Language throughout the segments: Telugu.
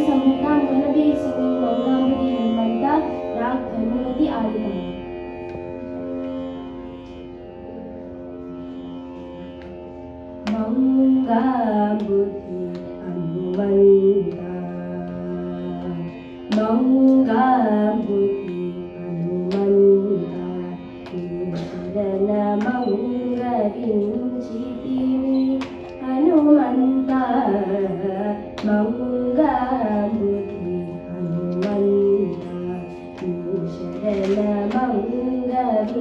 సంహితాం గణభే సమే మౌనాంబుది హనుమంత రాగ్ ధనుమతి ఆదితం. మంగాంబుది హనుమంత మంగాంబుది హనుమంత శరణ మంగళించితివి హనుమంత మంగాంబుది హనుమంత శరణ మంగళించితివి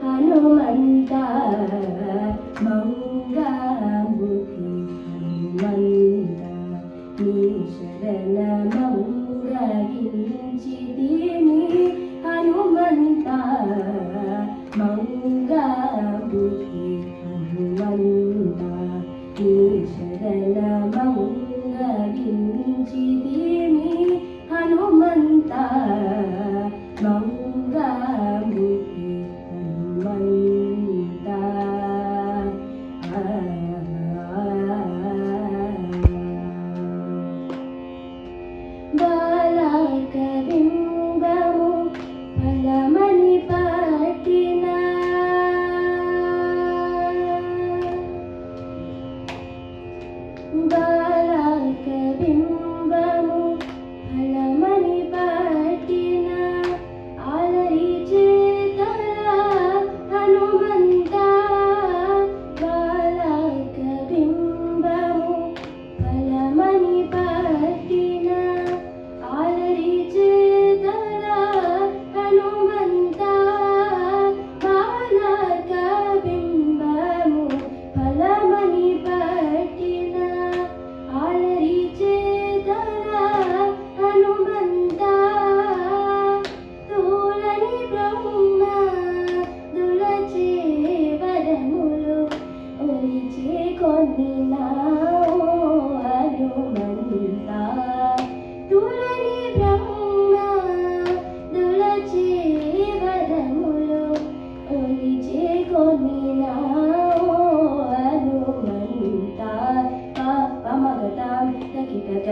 హనుమంత మంగాంబుది హనుమంత శరణ మంగళించితివి హనుమంత మంగాంబుది హనుమంత శరణ మంగళించితివి హనుమంత మంగాంబుది హనుమంత. బాలకబింబము ఫలమని పట్టిన బాలకబింబము ఫలమని పట్టిన ఆలరి చేతల హనుమంత బాలకబింబము ఫలమని పట్టిన ఆలరి చేతల హనుమంత బాలకబింబము ఫలమని పట్టిన ఆలరి చేతల హనుమంత తోలని బ్రహ్మ దులచే వరములు ఒలిచే కొన్నినా హనుమంత తోలని బ్రహ్మ దులచే వరములు ఒలిచే కొన్నినా హనుమంత. పమగతాం తకిటక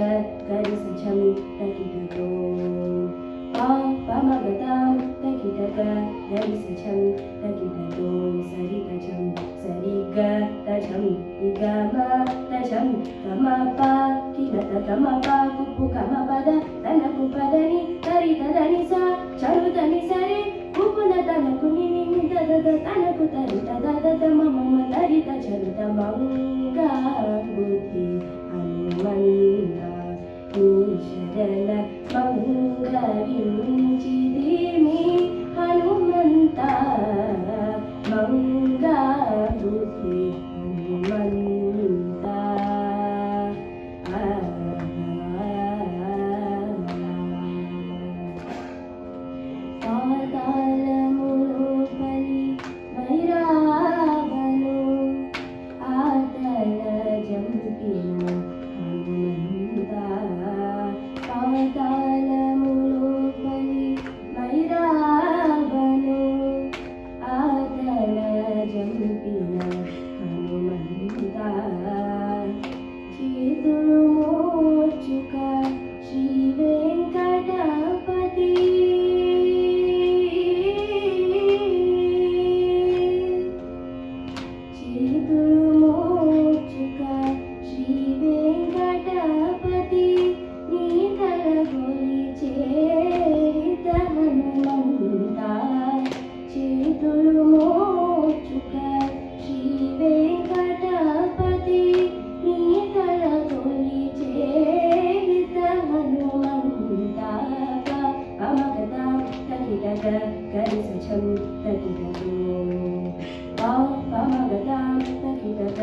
గరిసచం తకిటతో పమగతాం తకిటక గరిసచం తకిటతో సరితచం సరిగ తచం ఇగమ తచం గమప కినత గమప కుప్పు గమపద తనకు పదని తరితదని సా చరుతని సరి కుపున తనకు నిని దద తనకు తరిత దద మమ తరిత చరుత మంగాంబుది హనుమంత శరణ మంగళించితివి హనుమంత మంగాంబుది హనుమంత. పాతాళములో పలి భైరవను ఆతల జంపిన హనుమంత పాతాళములో పలి భైరవను ఆతల జంపిన హనుమంత చేతులు మోచుక శ్రీ వెంకటపతి చేతులు మోచుక శ్రీ వెంకటపతి నీ తల గొలిచే హనుమంత చేతులు మోచుక శ్రీ వెంకటపతి నీ తల గొలిచే హనుమంత. పమగతాం తకిటక గరిసచం తకిటతో పమగతాం తకిటక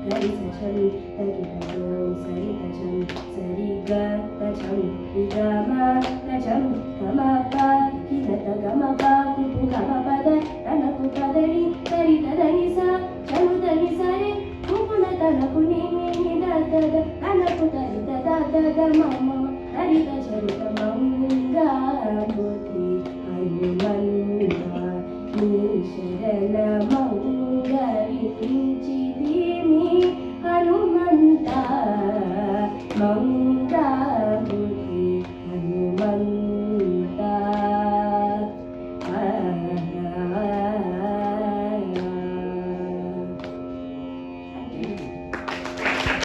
గరిసచం తకిటతో సరితచం సరిగ తచం ఇగమ తచం గమప కినత గమప కుపు గమపద తనకు పదని తరితదని సా చరుతని సరి కుపున తనకు నిని దద తనకు తరిత దద మమ తరిత చరుత మంగాంబుది హనుమంత శరణ మంగళించితివి హనుమంత మంగళ